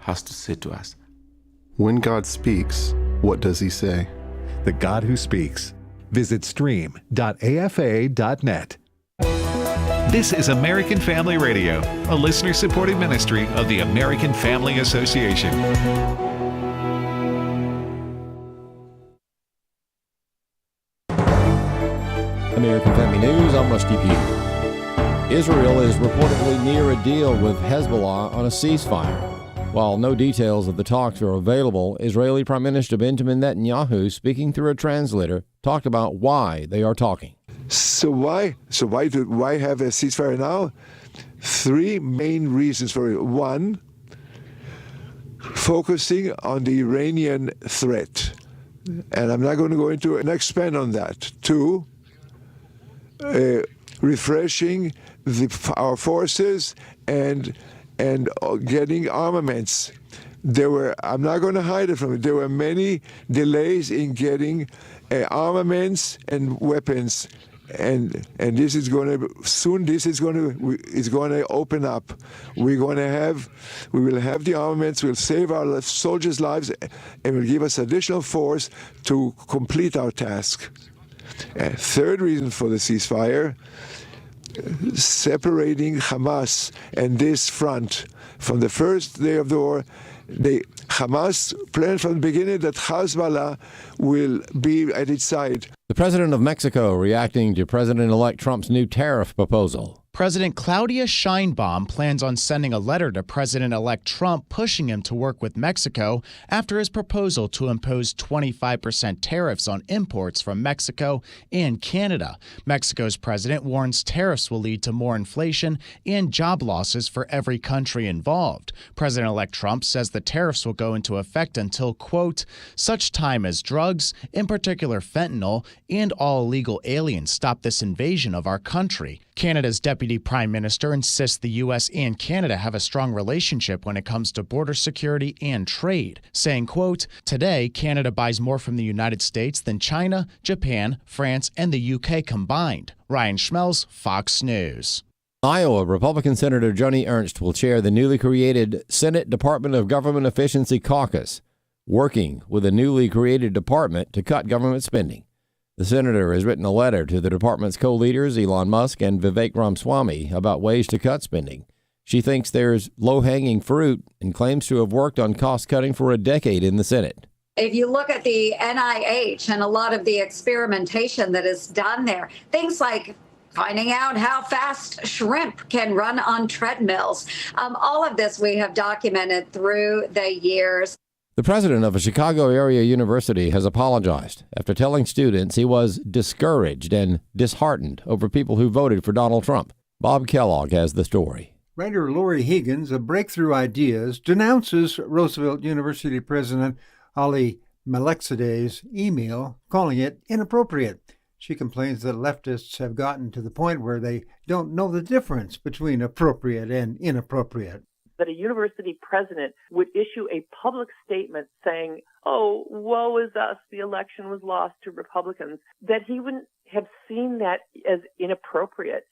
has to say to us. When God speaks, what does he say? The God who speaks. Visit stream.afa.net. This is American Family Radio, a listener-supported ministry of the American Family Association. American Family News, I'm Rusty Pugh. Israel is reportedly near a deal with Hezbollah on a ceasefire. While no details of the talks are available, Israeli Prime Minister Benjamin Netanyahu, speaking through a translator, talked about why they are talking. So why have a ceasefire now? Three main reasons for it. One, focusing on the Iranian threat. And I'm not going to go into and expand on that. Two, refreshing our forces and getting armaments. I'm not going to hide it from it. There were many delays in getting armaments and weapons, and this is going to soon. This is going to open up. We will have the armaments. We'll save our soldiers' lives, and will give us additional force to complete our task. Third reason for the ceasefire: separating Hamas and this front. From the first day of the war, Hamas planned from the beginning that Hezbollah will be at its side. The president of Mexico reacting to President-elect Trump's new tariff proposal. President Claudia Sheinbaum plans on sending a letter to President-elect Trump pushing him to work with Mexico after his proposal to impose 25% tariffs on imports from Mexico and Canada. Mexico's president warns tariffs will lead to more inflation and job losses for every country involved. President-elect Trump says the tariffs will go into effect until, quote, such time as drugs, in particular fentanyl, and all illegal aliens stop this invasion of our country. Canada's Deputy Prime Minister insists the U.S. and Canada have a strong relationship when it comes to border security and trade, saying, quote, today, Canada buys more from the United States than China, Japan, France, and the U.K. combined. Ryan Schmelz, Fox News. Iowa Republican Senator Joni Ernst will chair the newly created Senate Department of Government Efficiency Caucus, working with a newly created department to cut government spending. The senator has written a letter to the department's co-leaders, Elon Musk and Vivek Ramaswamy, about ways to cut spending. She thinks there's low-hanging fruit and claims to have worked on cost-cutting for a decade in the Senate. If you look at the NIH and a lot of the experimentation that is done there, things like finding out how fast shrimp can run on treadmills, all of this we have documented through the years. The president of a Chicago area university has apologized after telling students he was discouraged and disheartened over people who voted for Donald Trump. Bob Kellogg has the story. Writer Lori Higgins of Breakthrough Ideas denounces Roosevelt University President Ali Malekzadeh's email, calling it inappropriate. She complains that leftists have gotten to the point where they don't know the difference between appropriate and inappropriate. That a university president would issue a public statement saying, oh, woe is us, the election was lost to Republicans, that he wouldn't have seen that as inappropriate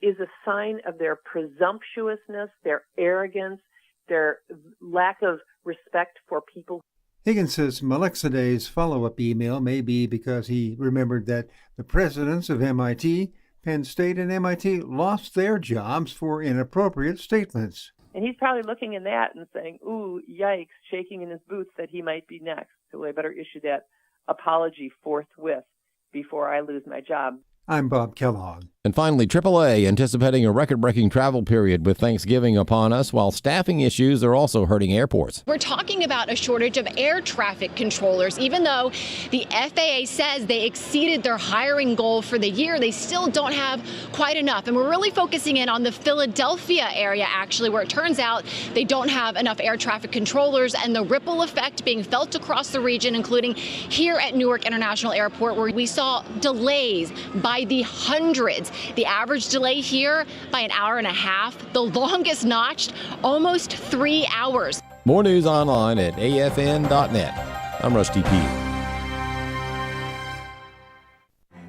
is a sign of their presumptuousness, their arrogance, their lack of respect for people. Higgins says Malekzadeh's follow-up email may be because he remembered that the presidents of MIT, Penn State, and MIT lost their jobs for inappropriate statements. And he's probably looking in that and saying, ooh, yikes, shaking in his boots that he might be next. So I better issue that apology forthwith before I lose my job. I'm Bob Kellogg. And finally, AAA anticipating a record-breaking travel period with Thanksgiving upon us, while staffing issues are also hurting airports. We're talking about a shortage of air traffic controllers. Even though the FAA says they exceeded their hiring goal for the year, they still don't have quite enough. And we're really focusing in on the Philadelphia area, actually, where it turns out they don't have enough air traffic controllers, and the ripple effect being felt across the region, including here at Newark International Airport, where we saw delays by the hundreds. The average delay here by an hour and a half, the longest notched, almost 3 hours. More news online at afn.net. I'm Rusty Pugh.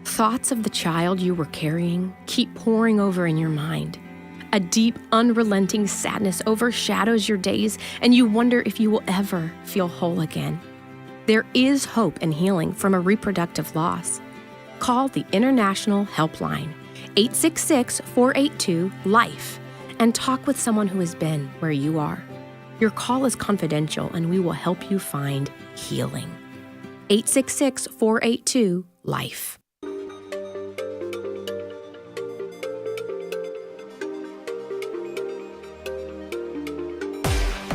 Thoughts of the child you were carrying keep pouring over in your mind. A deep, unrelenting sadness overshadows your days, and you wonder if you will ever feel whole again. There is hope and healing from a reproductive loss. Call the International Helpline, 866-482-LIFE, and talk with someone who has been where you are. Your call is confidential, and we will help you find healing. 866-482-LIFE.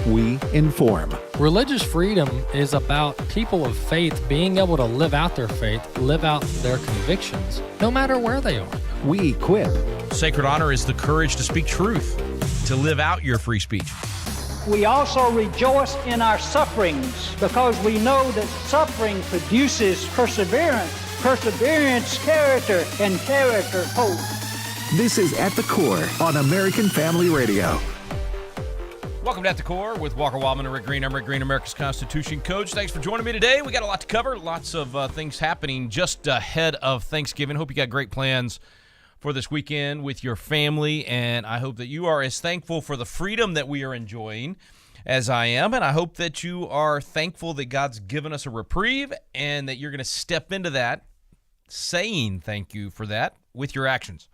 We inform. Religious freedom is about people of faith being able to live out their faith, live out their convictions, no matter where they are. We equip. Sacred honor is the courage to speak truth, to live out your free speech. We also rejoice in our sufferings because we know that suffering produces perseverance, perseverance, character, and character, hope. This is At the Core on American Family Radio. Welcome to At the Core with Walker Wildmon and Rick Green. I'm Rick Green, America's Constitution Coach. Thanks for joining me today. We got a lot to cover, lots of things happening just ahead of Thanksgiving. Hope you got great plans for this weekend with your family, and I hope that you are as thankful for the freedom that we are enjoying as I am, and I hope that you are thankful that God's given us a reprieve and that you're going to step into that saying thank you for that with your actions.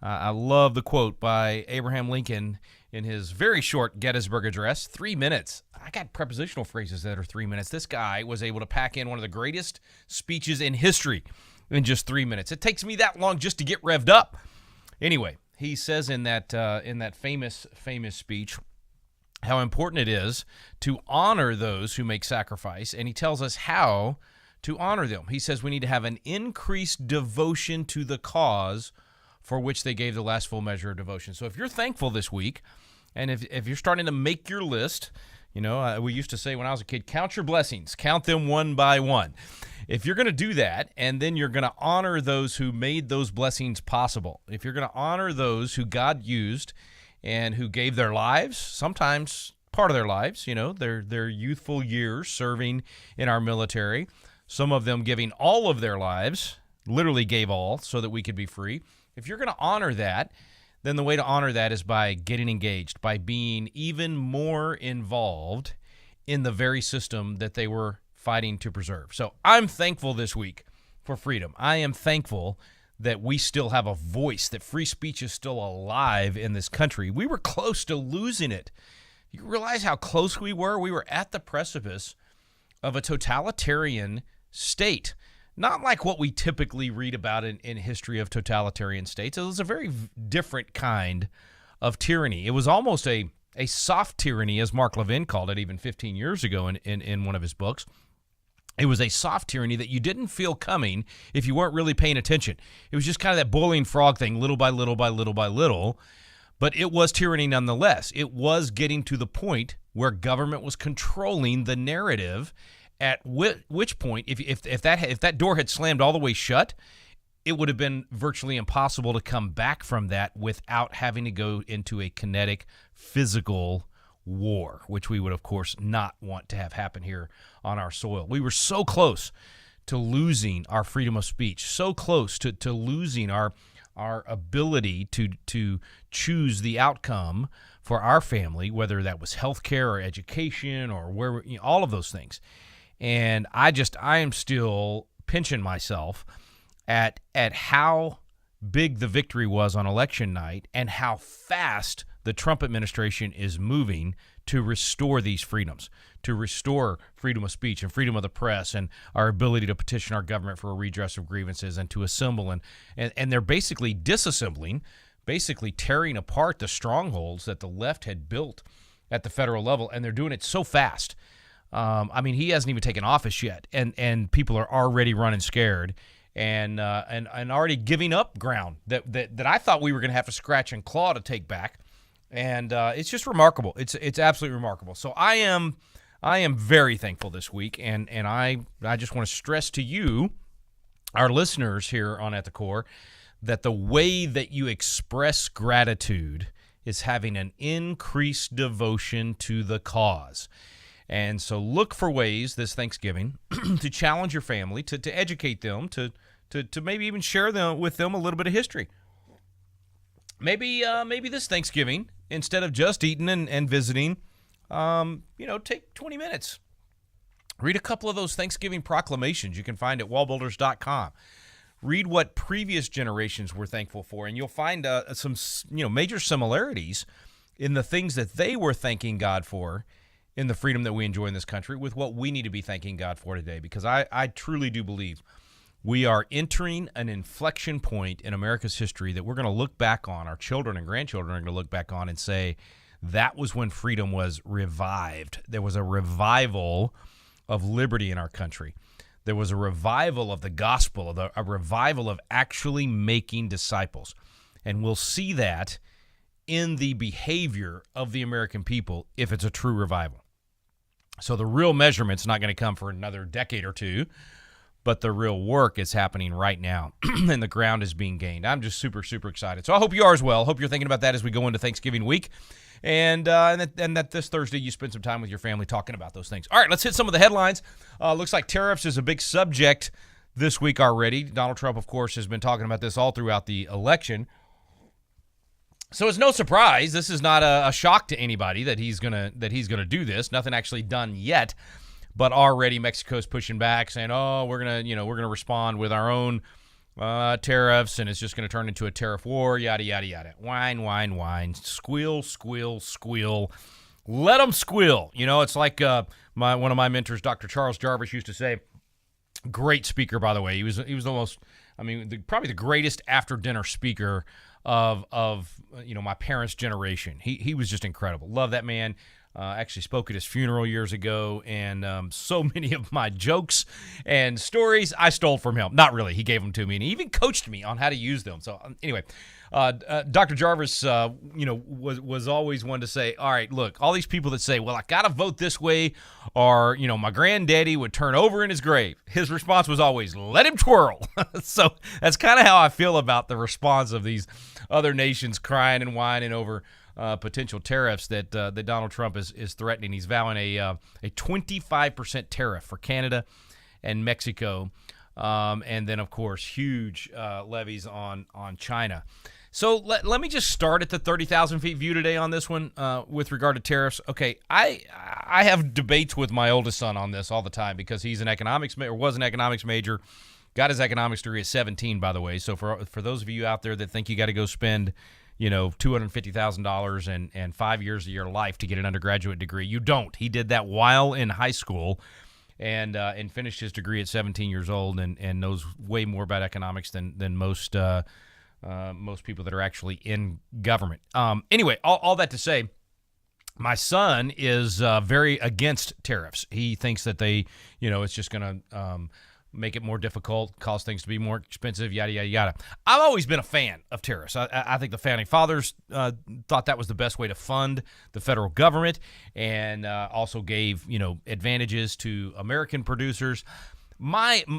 I love the quote by Abraham Lincoln in his very short Gettysburg Address, 3 minutes. I got prepositional phrases that are 3 minutes. This guy was able to pack in one of the greatest speeches in history in just 3 minutes. It takes me that long just to get revved up. Anyway, he says in that famous speech how important it is to honor those who make sacrifice, and he tells us how to honor them. He says we need to have an increased devotion to the cause for which they gave the last full measure of devotion. So if you're thankful this week, and if you're starting to make your list, you know, we used to say when I was a kid, count your blessings, count them one by one. If you're going to do that, and then you're going to honor those who made those blessings possible, if you're going to honor those who God used and who gave their lives, sometimes part of their lives, you know, their youthful years serving in our military, some of them giving all of their lives, literally gave all so that we could be free. If you're going to honor that, then the way to honor that is by getting engaged, by being even more involved in the very system that they were fighting to preserve. So I'm thankful this week for freedom. I am thankful that we still have a voice, that free speech is still alive in this country. We were close to losing it. You realize how close we were? We were at the precipice of a totalitarian state. Not like what we typically read about in history of totalitarian states. It was a very different kind of tyranny. It was almost a soft tyranny, as Mark Levin called it even 15 years ago in one of his books. It was a soft tyranny that you didn't feel coming if you weren't really paying attention. It was just kind of that boiling frog thing, little by little by little by little. But it was tyranny nonetheless. It was getting to the point where government was controlling the narrative, at which point, if that door had slammed all the way shut, it would have been virtually impossible to come back from that without having to go into a kinetic, physical war, which we would, of course, not want to have happen here on our soil. We were so close to losing our freedom of speech, so close to losing our ability to choose the outcome for our family, whether that was healthcare or education or where, you know, all of those things. And I am still pinching myself at how big the victory was on election night and how fast the Trump administration is moving to restore these freedoms, to restore freedom of speech and freedom of the press and our ability to petition our government for a redress of grievances and to assemble. And they're basically disassembling, basically tearing apart the strongholds that the left had built at the federal level, and they're doing it so fast. I mean, he hasn't even taken office yet, and people are already running scared and already giving up ground that I thought we were going to have to scratch and claw to take back, and it's just remarkable. It's absolutely remarkable. So I am very thankful this week, and I just want to stress to you, our listeners here on At the Core, that the way that you express gratitude is having an increased devotion to the cause. And so look for ways this Thanksgiving to challenge your family, to educate them, to maybe even share with them a little bit of history. maybe this Thanksgiving, instead of just eating and visiting, take 20 minutes. Read a couple of those Thanksgiving proclamations you can find at wallbuilders.com. Read what previous generations were thankful for, and you'll find some major similarities in the things that they were thanking God for in the freedom that we enjoy in this country with what we need to be thanking God for today, because I truly do believe we are entering an inflection point in America's history that we're going to look back on, our children and grandchildren are going to look back on and say, that was when freedom was revived. There was a revival of liberty in our country. There was a revival of the gospel, a revival of actually making disciples. And we'll see that in the behavior of the American people if it's a true revival. So the real measurement's not going to come for another decade or two, but the real work is happening right now, and the ground is being gained. I'm just super, super excited. So I hope you are as well. Hope you're thinking about that as we go into Thanksgiving week. And that this Thursday you spend some time with your family talking about those things. All right, let's hit some of the headlines. Looks like tariffs is a big subject this week already. Donald Trump, of course, has been talking about this all throughout the election. So it's no surprise. This is not a shock to anybody that he's gonna do this. Nothing actually done yet, but already Mexico's pushing back, saying, "Oh, we're gonna respond with our own tariffs, and it's just going to turn into a tariff war, yada, yada, yada." Whine, whine, whine. Squeal, squeal, squeal. Let them squeal. It's like one of my mentors, Dr. Charles Jarvis, used to say, great speaker, by the way. He was the most, probably the greatest after-dinner speaker of my parents' generation. He was just incredible. Love that man. Actually spoke at his funeral years ago, and so many of my jokes and stories I stole from him. Not really. He gave them to me, and he even coached me on how to use them. So anyway, Dr. Jarvis, was always one to say, all right, look, all these people that say, well, I got to vote this way, or, my granddaddy would turn over in his grave. His response was always, let him twirl. So that's kind of how I feel about the response of these other nations crying and whining over potential tariffs that Donald Trump is threatening. He's vowing a 25% tariff for Canada and Mexico, and then, of course, huge levies on China. So let me just start at the 30,000 feet view today on this one with regard to tariffs. Okay, I have debates with my oldest son on this all the time because he's an economics was an economics major. Got his economics degree at 17, by the way. So for those of you out there that think you got to go spend $250,000 and 5 years of your life to get an undergraduate degree, you don't. He did that while in high school and finished his degree at 17 years old and knows way more about economics than most people that are actually in government. Anyway, all that to say, my son is very against tariffs. He thinks that it's just going to make it more difficult, cause things to be more expensive, yada, yada, yada. I've always been a fan of tariffs. I think the Founding Fathers thought that was the best way to fund the federal government and also gave, advantages to American producers.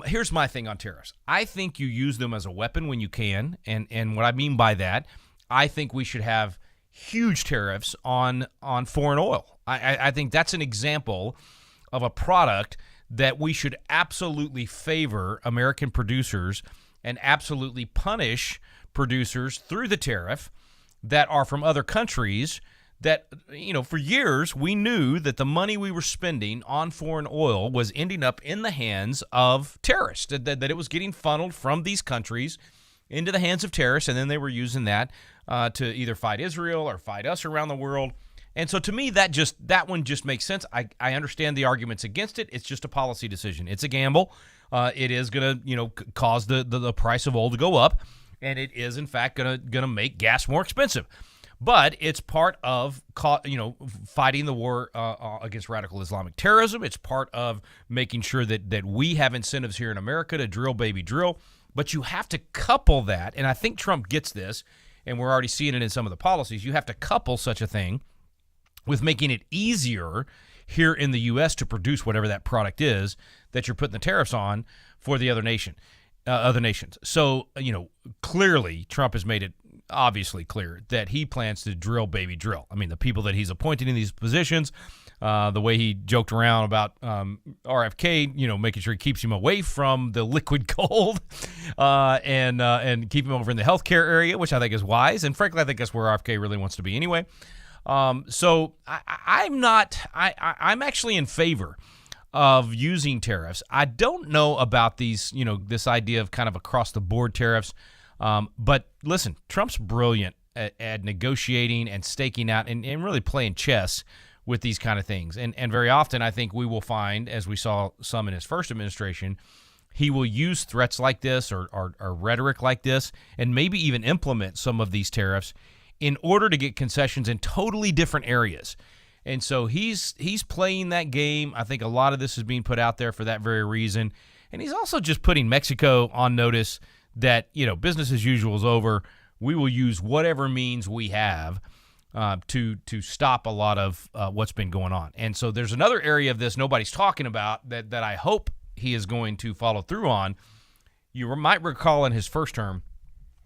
Here's my thing on tariffs. I think you use them as a weapon when you can, and what I mean by that, I think we should have huge tariffs on foreign oil. I think that's an example of a product that we should absolutely favor American producers and absolutely punish producers through the tariff that are from other countries that, for years we knew that the money we were spending on foreign oil was ending up in the hands of terrorists, that it was getting funneled from these countries into the hands of terrorists, and then they were using that to either fight Israel or fight us around the world. And so to me, that one just makes sense. I understand the arguments against it. It's just a policy decision. It's a gamble. It is going to cause the price of oil to go up, and it is in fact going to make gas more expensive. But it's part of fighting the war against radical Islamic terrorism. It's part of making sure that we have incentives here in America to drill, baby, drill. But you have to couple that, and I think Trump gets this, and we're already seeing it in some of the policies. You have to couple such a thing with making it easier here in the U.S. to produce whatever that product is that you're putting the tariffs on for the other nations. So, clearly Trump has made it obviously clear that he plans to drill, baby, drill. I mean, the people that he's appointing in these positions The way he joked around about RFK, making sure he keeps him away from the liquid gold and keep him over in the healthcare area, which I think is wise. And frankly, I think that's where RFK really wants to be anyway. So I'm actually in favor of using tariffs. I don't know about these, this idea of kind of across the board tariffs. But listen, Trump's brilliant at negotiating and staking out and really playing chess with these kind of things. And very often I think we will find, as we saw some in his first administration, he will use threats like this or rhetoric like this and maybe even implement some of these tariffs in order to get concessions in totally different areas. And so he's playing that game. I think a lot of this is being put out there for that very reason. And he's also just putting Mexico on notice that, business as usual is over. We will use whatever means we have to stop a lot of what's been going on. And so there's another area of this nobody's talking about that I hope he is going to follow through on. You might recall in his first term,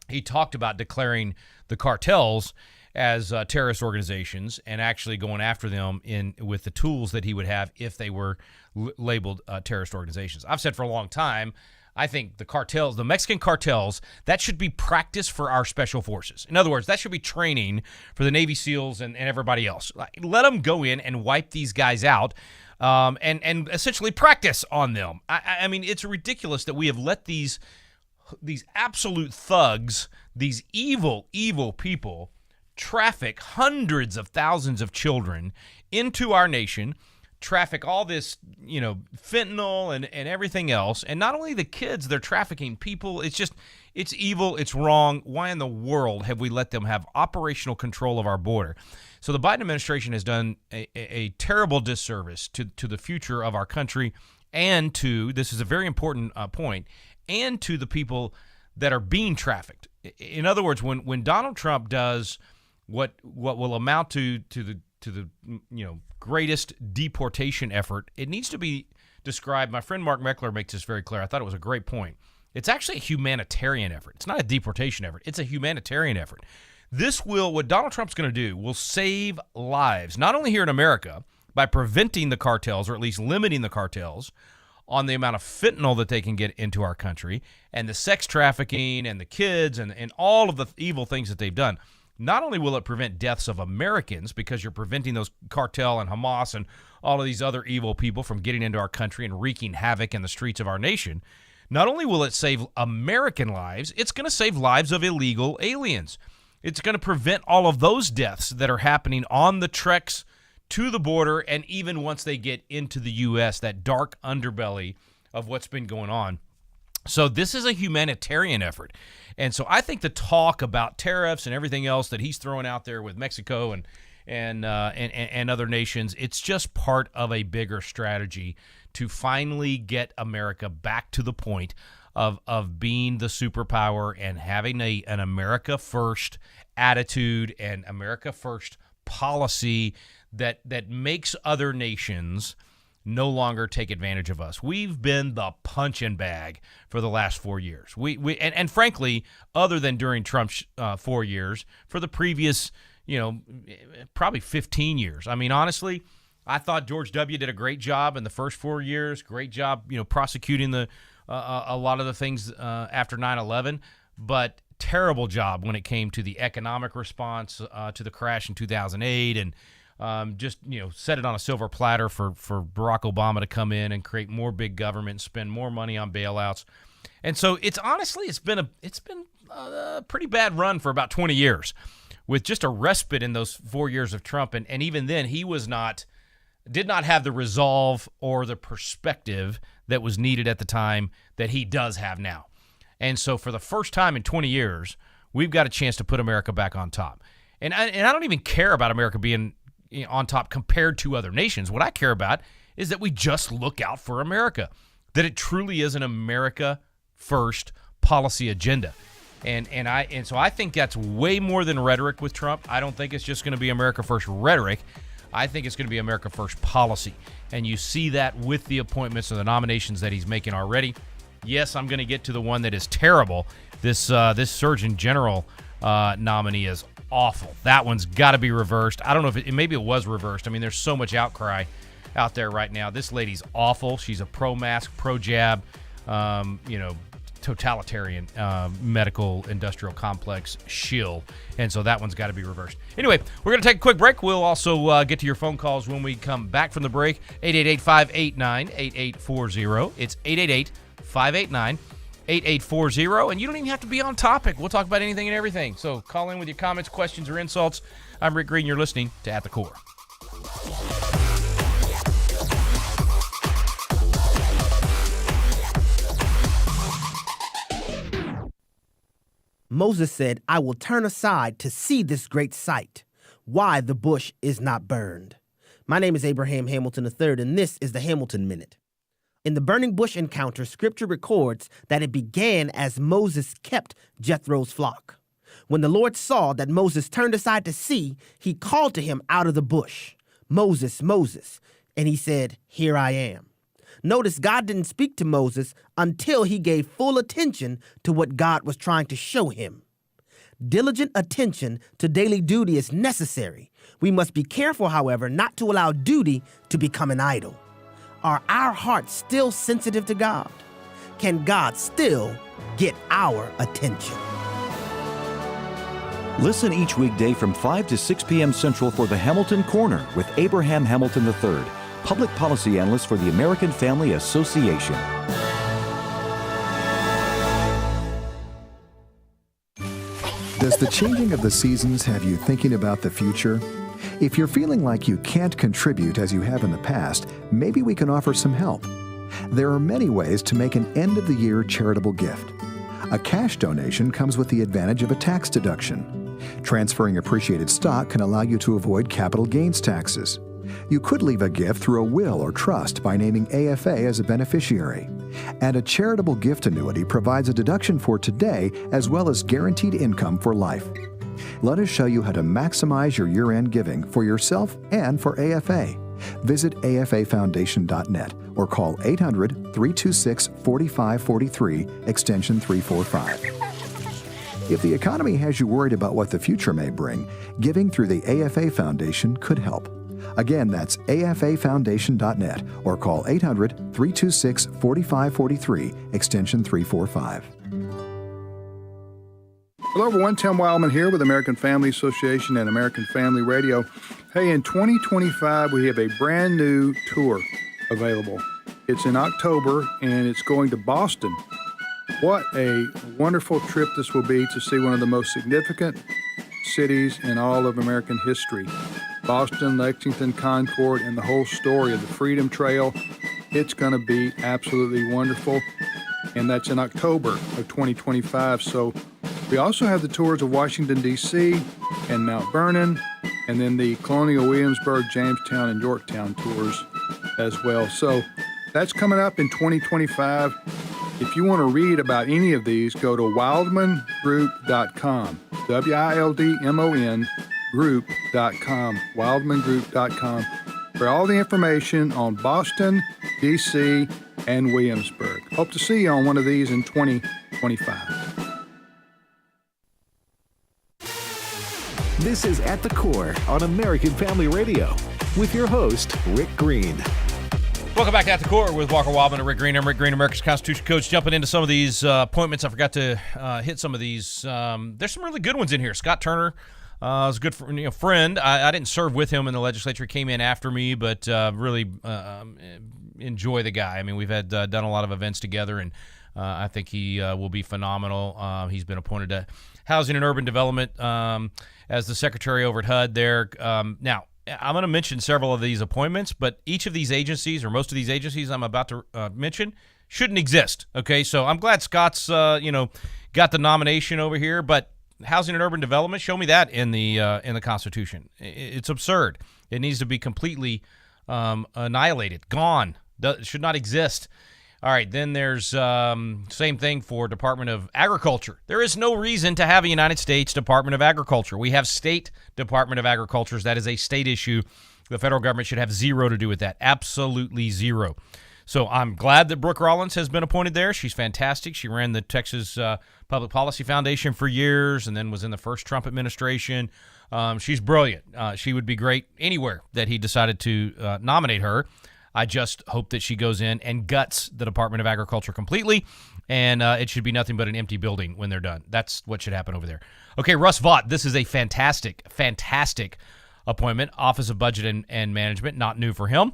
he talked about declaring the cartels as terrorist organizations and actually going after them with the tools that he would have if they were labeled terrorist organizations. I've said for a long time, I think the cartels, the Mexican cartels, that should be practice for our special forces. In other words, that should be training for the Navy SEALs and everybody else. Let them go in and wipe these guys out and essentially practice on them. I mean, it's ridiculous that we have let these absolute thugs, these evil, evil people, traffic hundreds of thousands of children into our nation, traffic all this, fentanyl and everything else. And not only the kids, they're trafficking people. It's evil. It's wrong. Why in the world have we let them have operational control of our border? So the Biden administration has done a terrible disservice to the future of our country and to, this is a very important point, and to the people that are being trafficked. In other words, when Donald Trump does what will amount to the greatest deportation effort, it needs to be described. My friend Mark Meckler makes this very clear. I thought it was a great point. It's actually a humanitarian effort. It's not a deportation effort. It's a humanitarian effort. What Donald Trump's going to do will save lives, not only here in America by preventing the cartels, or at least limiting the cartels on the amount of fentanyl that they can get into our country, and the sex trafficking and the kids and all of the evil things that they've done. Not only will it prevent deaths of Americans because you're preventing those cartel and Hamas and all of these other evil people from getting into our country and wreaking havoc in the streets of our nation, not only will it save American lives, it's going to save lives of illegal aliens. It's going to prevent all of those deaths that are happening on the treks to the border and even once they get into the U.S., that dark underbelly of what's been going on. So this is a humanitarian effort. And so I think the talk about tariffs and everything else that he's throwing out there with Mexico and other nations, it's just part of a bigger strategy to finally get America back to the point of being the superpower and having an America first attitude and America first policy that makes other nations no longer take advantage of us. We've been the punching bag for the last 4 years. And frankly, other than during Trump's 4 years, for the previous, probably 15 years. I mean, honestly, I thought George W. did a great job in the first 4 years. Great job, prosecuting a lot of the things after 9/11, but terrible job when it came to the economic response to the crash in 2008 and just set it on a silver platter for Barack Obama to come in and create more big government, spend more money on bailouts, and so it's been a pretty bad run for about 20 years, with just a respite in those 4 years of Trump, and even then he did not have the resolve or the perspective that was needed at the time that he does have now, and so for the first time in 20 years, we've got a chance to put America back on top, and I don't even care about America being on top compared to other nations. What I care about is that we just look out for America, that it truly is an America first policy agenda. And so I think that's way more than rhetoric with Trump. I don't think it's just going to be America first rhetoric. I think it's going to be America first policy. And you see that with the appointments or the nominations that he's making already. Yes, I'm going to get to the one that is terrible. This Surgeon General nominee is awful. That one's got to be reversed. I don't know if maybe it was reversed. I mean, there's so much outcry out there right now. This lady's awful. She's a pro-mask, pro-jab, totalitarian medical industrial complex shill, and so that one's got to be reversed. Anyway, we're going to take a quick break. We'll also get to your phone calls when we come back from the break. 888-589-8840. It's 888-589-8840, and you don't even have to be on topic. We'll talk about anything and everything. So call in with your comments, questions, or insults. I'm Rick Green. You're listening to At the Core. Moses said, I will turn aside to see this great sight, why the bush is not burned. My name is Abraham Hamilton III, and this is the Hamilton Minute. In the burning bush encounter, Scripture records that it began as Moses kept Jethro's flock. When the Lord saw that Moses turned aside to see, he called to him out of the bush, Moses, Moses, and he said, Here I am. Notice God didn't speak to Moses until he gave full attention to what God was trying to show him. Diligent attention to daily duty is necessary. We must be careful, however, not to allow duty to become an idol. Are our hearts still sensitive to God? Can God still get our attention? Listen each weekday from 5 to 6 p.m. Central for the Hamilton Corner with Abraham Hamilton III, Public Policy Analyst for the American Family Association. Does the changing of the seasons have you thinking about the future? If you're feeling like you can't contribute as you have in the past, maybe we can offer some help. There are many ways to make an end-of-the-year charitable gift. A cash donation comes with the advantage of a tax deduction. Transferring appreciated stock can allow you to avoid capital gains taxes. You could leave a gift through a will or trust by naming AFA as a beneficiary. And a charitable gift annuity provides a deduction for today as well as guaranteed income for life. Let us show you how to maximize your year-end giving for yourself and for AFA. Visit afafoundation.net or call 800-326-4543, extension 345. If the economy has you worried about what the future may bring, giving through the AFA Foundation could help. Again, that's afafoundation.net or call 800-326-4543, extension 345. Hello, everyone. Tim Wildmon here with American Family Association and American Family Radio. Hey, in 2025, we have a brand new tour available. It's in October, and it's going to Boston. What a wonderful trip this will be to see one of the most significant cities in all of American history. Boston, Lexington, Concord, and the whole story of the Freedom Trail. It's going to be absolutely wonderful, and that's in October of 2025. So we also have the tours of Washington, D.C. and Mount Vernon, and then the Colonial Williamsburg, Jamestown, and Yorktown tours as well. So that's coming up in 2025. If you want to read about any of these, go to wildmangroup.com, WILDMON group.com, wildmangroup.com, for all the information on Boston, D.C., and Williamsburg. Hope to see you on one of these in 2025. This is At the Core on American Family Radio with your host, Rick Green. Welcome back to At the Core with Walker Wildmon and Rick Green. I'm Rick Green, America's Constitution Coach. Jumping into some of these appointments, I forgot to hit some of these. There's some really good ones in here. Scott Turner is a good friend. I didn't serve with him in the legislature. He came in after me, but really enjoy the guy. I mean, we've had done a lot of events together, and I think he will be phenomenal. He's been appointed to Housing and Urban Development as the secretary over at HUD there. Now, I'm going to mention several of these appointments, but each of these agencies, or most of these agencies I'm about to mention, shouldn't exist. Okay, so I'm glad Scott's got the nomination over here, but Housing and Urban Development, show me that in the Constitution. It's absurd. It needs to be completely annihilated, gone. It should not exist. All right, then there's same thing for Department of Agriculture. There is no reason to have a United States Department of Agriculture. We have state Department of Agriculture. That is a state issue. The federal government should have zero to do with that, absolutely zero. So I'm glad that Brooke Rollins has been appointed there. She's fantastic. She ran the Texas Public Policy Foundation for years and then was in the first Trump administration. She's brilliant. She would be great anywhere that he decided to nominate her. I just hope that she goes in and guts the Department of Agriculture completely, and it should be nothing but an empty building when they're done. That's what should happen over there. Okay, Russ Vought. This is a fantastic appointment. Office of Budget and Management, not new for him.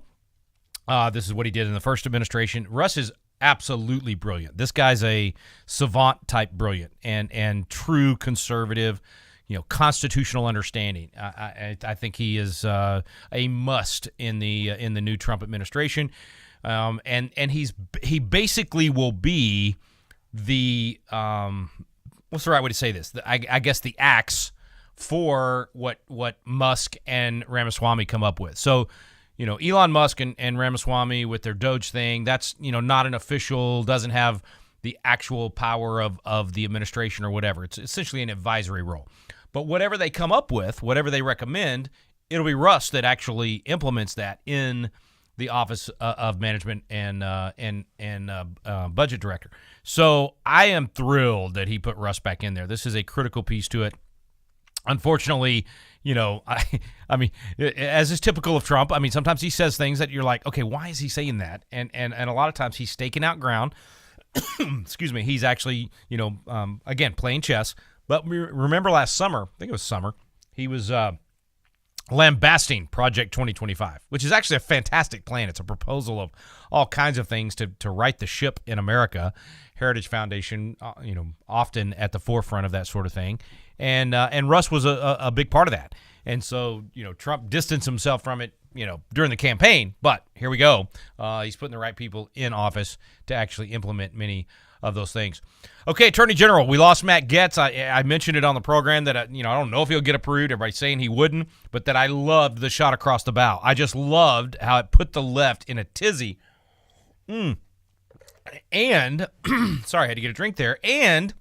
This is what he did in the first administration. Russ is absolutely brilliant. This guy's a savant type brilliant and true conservative, constitutional understanding. I think he is a must in the new Trump administration, and he basically will be the what's the right way to say this? I guess the axe for what Musk and Ramaswamy come up with. So, Elon Musk and Ramaswamy with their Doge thing, that's, not an official, doesn't have the actual power of the administration or whatever. It's essentially an advisory role. But whatever they come up with, whatever they recommend, it'll be Russ that actually implements that in the Office of Management and Budget Director. So I am thrilled that he put Russ back in there. This is a critical piece to it. Unfortunately, I mean, as is typical of Trump, I mean, sometimes he says things that you're like, okay, why is he saying that? And a lot of times he's staking out ground. Excuse me. He's actually, again, playing chess. But remember last summer, I think it was summer, he was lambasting Project 2025, which is actually a fantastic plan. It's a proposal of all kinds of things to right the ship in America. Heritage Foundation, often at the forefront of that sort of thing. And Russ was a big part of that. And so, Trump distanced himself from it, during the campaign. But here we go. He's putting the right people in office to actually implement many of those things. Okay, Attorney General, we lost Matt Gaetz. I mentioned it on the program that, I don't know if he'll get approved. Everybody's saying he wouldn't, but that I loved the shot across the bow. I just loved how it put the left in a tizzy. And, sorry, I had to get a drink there. And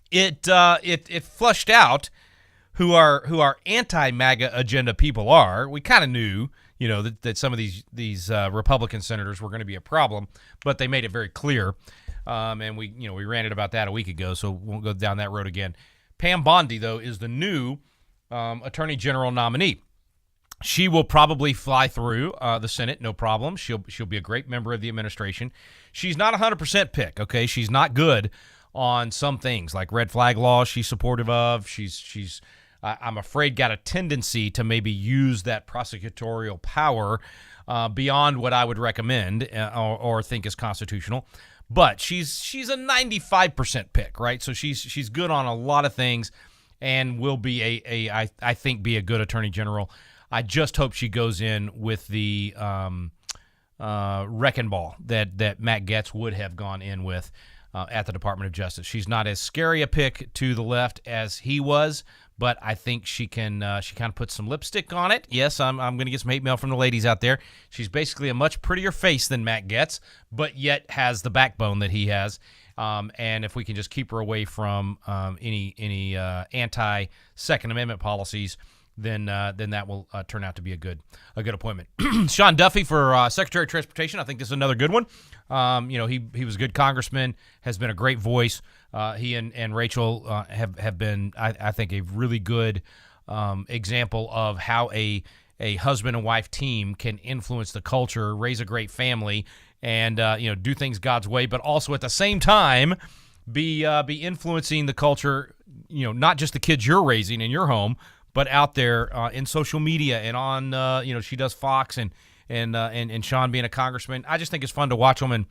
it flushed out who our anti-MAGA agenda people are. We kind of knew, that some of these Republican senators were going to be a problem, but they made it very clear. And we ranted about that a week ago, so we won't go down that road again. Pam Bondi, though, is the new Attorney General nominee. She will probably fly through the Senate, no problem. She'll be a great member of the administration. She's not 100% pick, okay? She's not good on some things like red flag laws she's supportive of. She's I'm afraid, got a tendency to maybe use that prosecutorial power beyond what I would recommend or think is constitutional. But she's a 95% pick, right? So she's good on a lot of things and will be I think be a good attorney general. I just hope she goes in with the wrecking ball that Matt Gaetz would have gone in with at the Department of Justice. She's not as scary a pick to the left as he was, but I think she can. She kind of puts some lipstick on it. Yes, I'm going to get some hate mail from the ladies out there. She's basically a much prettier face than Matt Gaetz, but yet has the backbone that he has. And if we can just keep her away from any anti-Second Amendment policies, then that will turn out to be a good appointment. Sean Duffy for Secretary of Transportation. I think this is another good one. He was a good congressman, has been a great voice. He and Rachel have been, I think, a really good example of how a husband and wife team can influence the culture, raise a great family, and do things God's way, but also at the same time be influencing the culture. Not just the kids you're raising in your home, but out there in social media and on she does Fox and Sean being a congressman. I just think it's fun to watch them, and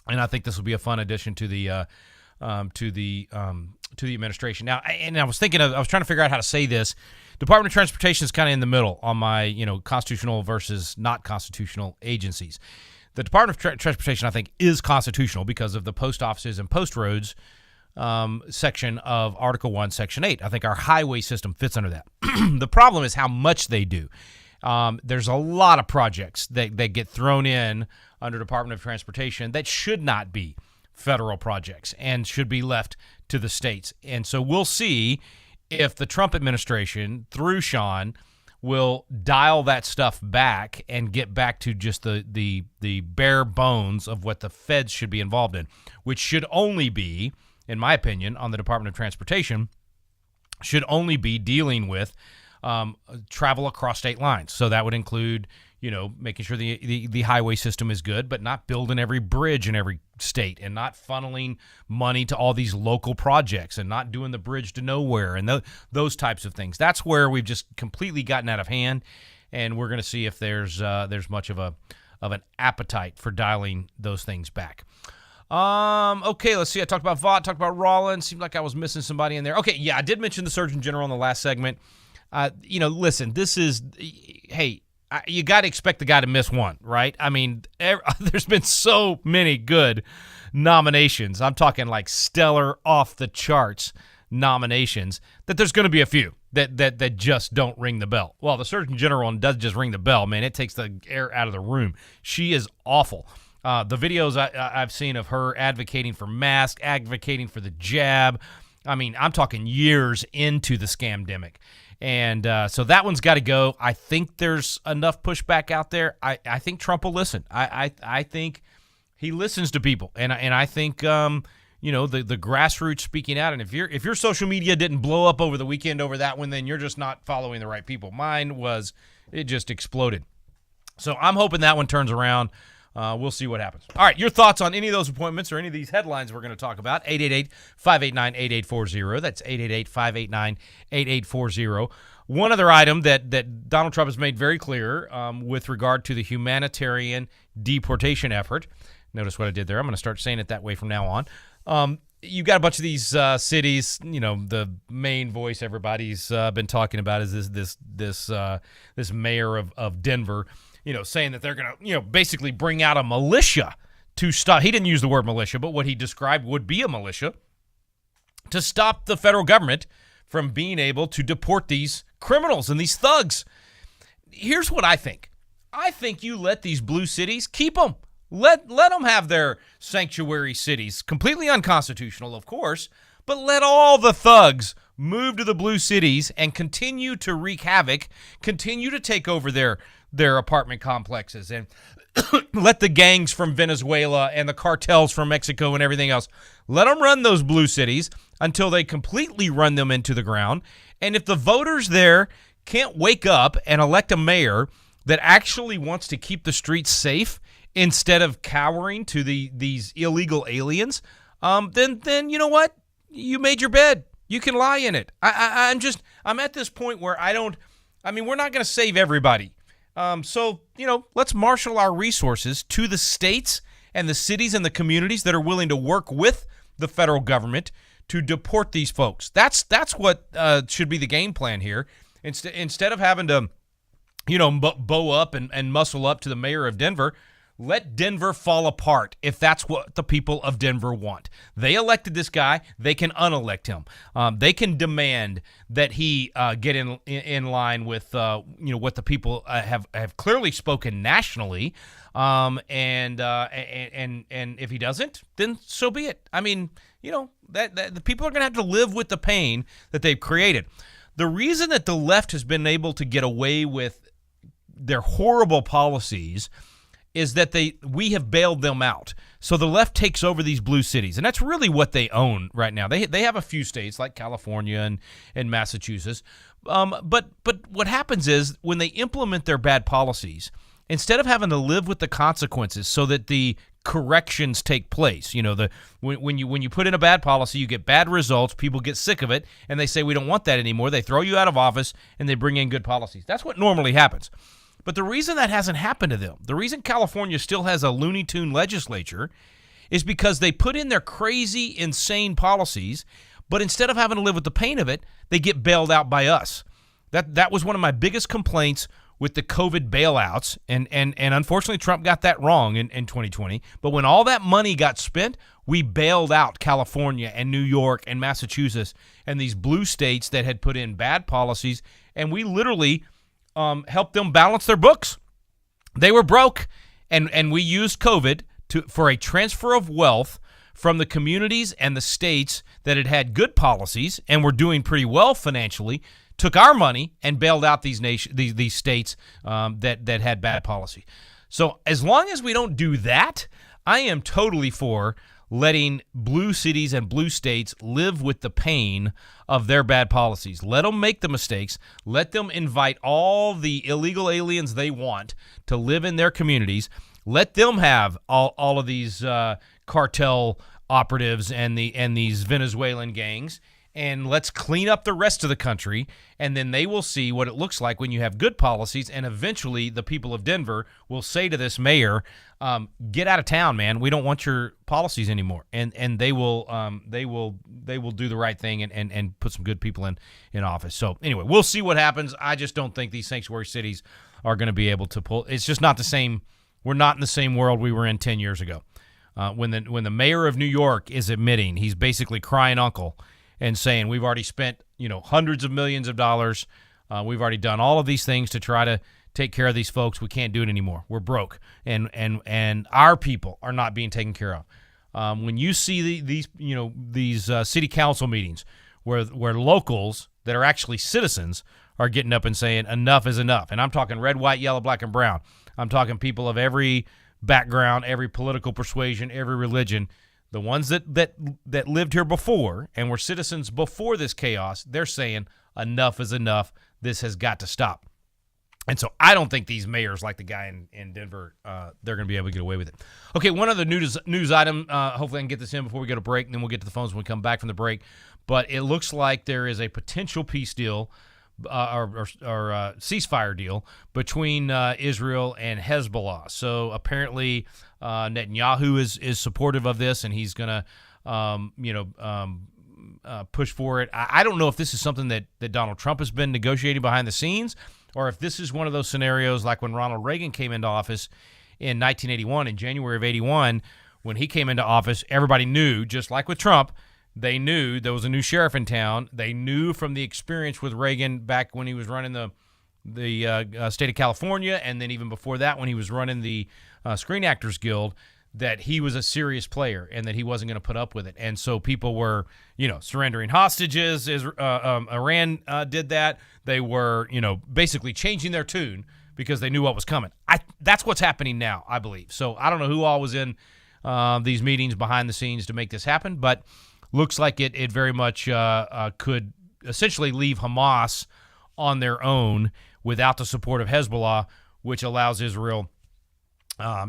I think this will be a fun addition to the administration. Now, I was thinking I was trying to figure out how to say this. Department of Transportation is kind of in the middle on my constitutional versus not constitutional agencies. The Department of Transportation, I think, is constitutional because of the post offices and post roads section of Article 1, Section 8. I think our highway system fits under that. The problem is how much they do. There's a lot of projects that get thrown in under Department of Transportation that should not be federal projects and should be left to the states. And so we'll see if the Trump administration, through Sean, will dial that stuff back and get back to just the bare bones of what the feds should be involved in, which should only be, in my opinion, on the Department of Transportation, should only be dealing with travel across state lines. So that would include, making sure the highway system is good, but not building every bridge in every state and not funneling money to all these local projects and not doing the bridge to nowhere and those types of things. That's where we've just completely gotten out of hand, and we're going to see if there's much of an appetite for dialing those things back. Okay, let's see. I talked about Vought, talked about Rollins. Seemed like I was missing somebody in there. Okay, yeah, I did mention the Surgeon General in the last segment. Listen, this is, hey, you got to expect the guy to miss one, right? I mean, there's been so many good nominations. I'm talking like stellar, off the charts nominations that there's going to be a few that just don't ring the bell. Well, the Surgeon General doesn't just ring the bell, man. It takes the air out of the room. She is awful. The videos I've seen of her advocating for masks, advocating for the jab. I mean, I'm talking years into the scamdemic. And so that one's got to go. I think there's enough pushback out there. I think Trump will listen. I think he listens to people. And I think, the grassroots speaking out. And if your social media didn't blow up over the weekend over that one, then you're just not following the right people. Mine was, it just exploded. So I'm hoping that one turns around. We'll see what happens. All right, your thoughts on any of those appointments or any of these headlines we're going to talk about, 888-589-8840. That's 888-589-8840. One other item that Donald Trump has made very clear with regard to the humanitarian deportation effort. Notice what I did there. I'm going to start saying it that way from now on. You've got a bunch of these cities. The main voice everybody's been talking about is this mayor of Denver, saying that they're going to, basically bring out a militia to stop. He didn't use the word militia, but what he described would be a militia to stop the federal government from being able to deport these criminals and these thugs. Here's what I think. I think you let these blue cities, keep them. Let them have their sanctuary cities. Completely unconstitutional, of course, but let all the thugs move to the blue cities and continue to wreak havoc, continue to take over their apartment complexes, and let the gangs from Venezuela and the cartels from Mexico and everything else, let them run those blue cities until they completely run them into the ground. And if the voters there can't wake up and elect a mayor that actually wants to keep the streets safe instead of cowering to these illegal aliens, then you know what? You made your bed. You can lie in it. I'm at this point where we're not going to save everybody. So, let's marshal our resources to the states and the cities and the communities that are willing to work with the federal government to deport these folks. That's what should be the game plan here. Instead of having to, bow up and muscle up to the mayor of Denver, let Denver fall apart if that's what the people of Denver want. They elected this guy. They can unelect him. They can demand that he get in line with what the people have clearly spoken nationally. And if he doesn't, then so be it. I mean, that the people are going to have to live with the pain that they've created. The reason that the left has been able to get away with their horrible policies is that we have bailed them out. So the left takes over these blue cities, and that's really what they own right now. They have a few states like California and Massachusetts, but what happens is when they implement their bad policies, instead of having to live with the consequences so that the corrections take place, when you put in a bad policy, you get bad results, people get sick of it, and they say we don't want that anymore. They throw you out of office, and they bring in good policies. That's what normally happens. But the reason that hasn't happened to them, the reason California still has a Looney Tune legislature is because they put in their crazy, insane policies, but instead of having to live with the pain of it, they get bailed out by us. That was one of my biggest complaints with the COVID bailouts, and unfortunately Trump got that wrong in 2020. But when all that money got spent, we bailed out California and New York and Massachusetts and these blue states that had put in bad policies, and we literally helped them balance their books. They were broke, and we used COVID for a transfer of wealth from the communities and the states that had good policies and were doing pretty well financially took our money and bailed out these states that had bad policy. So as long as we don't do that, I am totally for letting blue cities and blue states live with the pain of their bad policies. Let them make the mistakes. Let them invite all the illegal aliens they want to live in their communities. Let them have all of these cartel operatives and these Venezuelan gangs. And let's clean up the rest of the country, and then they will see what it looks like when you have good policies, and eventually the people of Denver will say to this mayor, get out of town, man. We don't want your policies anymore. And they will do the right thing and put some good people in office. So anyway, we'll see what happens. I just don't think these sanctuary cities are going to be able to pull. It's just not the same. We're not in the same world we were in 10 years ago. When the mayor of New York is admitting, he's basically crying uncle and saying, we've already spent, hundreds of millions of dollars. We've already done all of these things to try to take care of these folks. We can't do it anymore. We're broke. And our people are not being taken care of. When you see these city council meetings where locals that are actually citizens are getting up and saying enough is enough. And I'm talking red, white, yellow, black, and brown. I'm talking people of every background, every political persuasion, every religion. The ones that lived here before and were citizens before this chaos, they're saying enough is enough. This has got to stop. And so I don't think these mayors like the guy in Denver, they're going to be able to get away with it. Okay, one other news item. Hopefully I can get this in before we go to break, and then we'll get to the phones when we come back from the break. But it looks like there is a potential peace deal or ceasefire deal between Israel and Hezbollah. So apparently Netanyahu is supportive of this, and he's going to push for it. I don't know if this is something that Donald Trump has been negotiating behind the scenes, or if this is one of those scenarios like when Ronald Reagan came into office in 1981, in January of 81, when he came into office, everybody knew, just like with Trump, they knew there was a new sheriff in town. They knew from the experience with Reagan back when he was running the state of California, and then even before that when he was running the Screen Actors Guild, that he was a serious player and that he wasn't going to put up with it. And so people were, surrendering hostages. Iran did that. They were, basically changing their tune because they knew what was coming. That's what's happening now, I believe. So I don't know who all was in these meetings behind the scenes to make this happen, but looks like it very much could essentially leave Hamas on their own without the support of Hezbollah, which allows Israel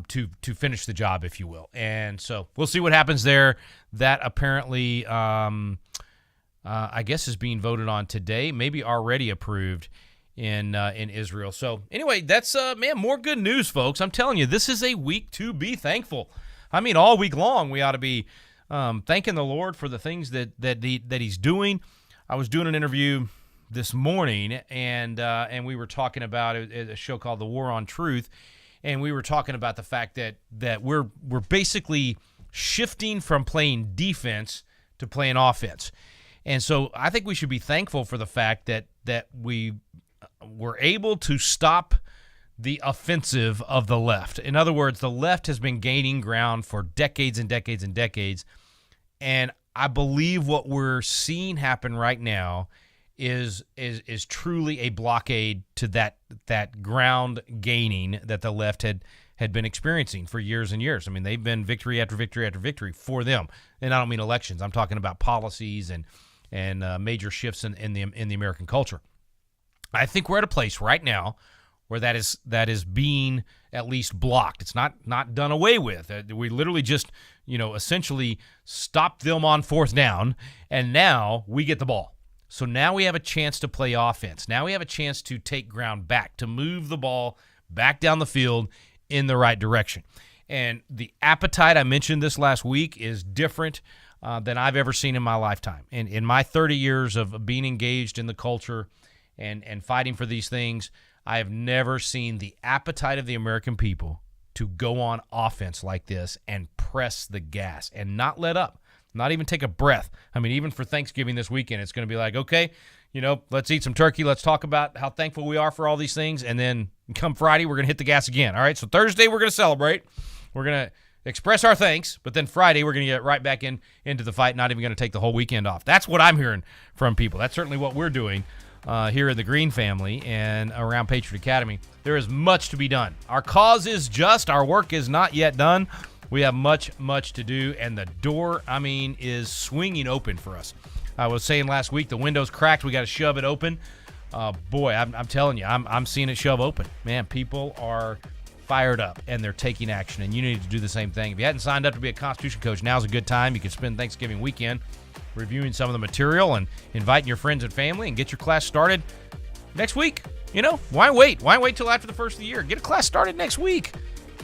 to finish the job, if you will. And so we'll see what happens there. That apparently, I guess, is being voted on today, maybe already approved in Israel. So anyway, that's more good news, folks. I'm telling you, this is a week to be thankful. I mean, all week long we ought to be thanking the Lord for the things that He's doing. I was doing an interview this morning, and we were talking about a show called The War on Truth, and we were talking about the fact that we're basically shifting from playing defense to playing offense. And so I think we should be thankful for the fact that we were able to stop the offensive of the left. In other words, the left has been gaining ground for decades and decades and decades. And I believe what we're seeing happen right now is truly a blockade to that ground gaining that the left had been experiencing for years and years. I mean, they've been victory after victory after victory for them. And I don't mean elections. I'm talking about policies and major shifts in the American culture. I think we're at a place right now where that is being at least blocked. It's not done away with. We literally just, essentially stopped them on fourth down, and now we get the ball. So now we have a chance to play offense. Now we have a chance to take ground back, to move the ball back down the field in the right direction. And the appetite, I mentioned this last week, is different than I've ever seen in my lifetime. And in my 30 years of being engaged in the culture and fighting for these things, I have never seen the appetite of the American people to go on offense like this and press the gas and not let up, not even take a breath. I mean, even for Thanksgiving this weekend, it's going to be like, okay, let's eat some turkey. Let's talk about how thankful we are for all these things. And then come Friday, we're going to hit the gas again. All right, so Thursday, we're going to celebrate. We're going to express our thanks. But then Friday, we're going to get right back into the fight, not even going to take the whole weekend off. That's what I'm hearing from people. That's certainly what we're doing. here in the Green family and around Patriot Academy. There is much to be done. Our cause is just. Our work is not yet done. We have much, much to do, and the door, is swinging open for us. I was saying last week, the window's cracked. We got to shove it open. Boy, I'm telling you, I'm seeing it shove open. Man, people are fired up, and they're taking action, and you need to do the same thing. If you hadn't signed up to be a Constitution coach, now's a good time. You can spend Thanksgiving weekend reviewing some of the material and inviting your friends and family and get your class started next week. Why wait? Why wait till after the first of the year? Get a class started next week.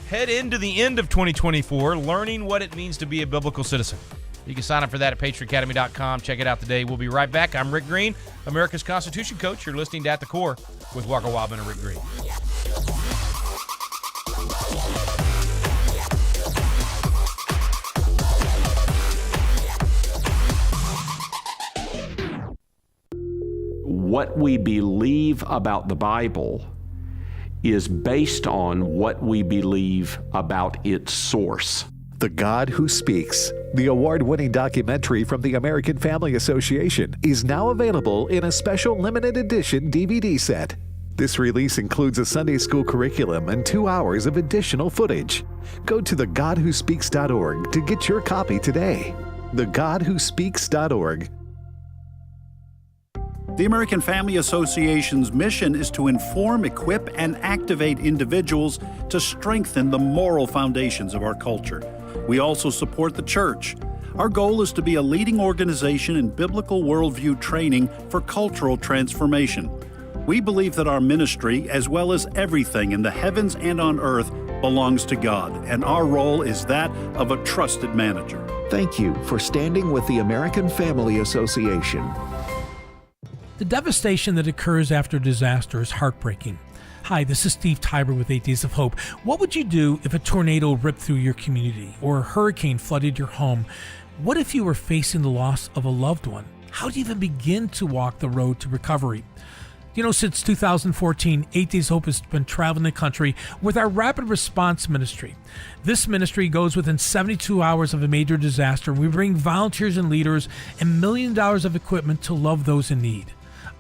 Head into the end of 2024 learning what it means to be a biblical citizen. You can sign up for that at patriotacademy.com. Check it out today. We'll be right back. I'm Rick Green, America's Constitution coach. You're listening to At the Core with Walker Wildmon and Rick Green. What we believe about the Bible is based on what we believe about its source. The God Who Speaks, the award-winning documentary from the American Family Association, is now available in a special limited edition DVD set. This release includes a Sunday school curriculum and 2 hours of additional footage. Go to thegodwhospeaks.org to get your copy today. thegodwhospeaks.org. The American Family Association's mission is to inform, equip, and activate individuals to strengthen the moral foundations of our culture. We also support the church. Our goal is to be a leading organization in biblical worldview training for cultural transformation. We believe that our ministry, as well as everything in the heavens and on earth, belongs to God, and our role is that of a trusted manager. Thank you for standing with the American Family Association. The devastation that occurs after disaster is heartbreaking. Hi, this is Steve Tiber with 8 Days of Hope. What would you do if a tornado ripped through your community or a hurricane flooded your home? What if you were facing the loss of a loved one? How do you even begin to walk the road to recovery? Since 2014, 8 Days Hope has been traveling the country with our Rapid Response Ministry. This ministry goes within 72 hours of a major disaster. We bring volunteers and leaders and $1 million of equipment to love those in need.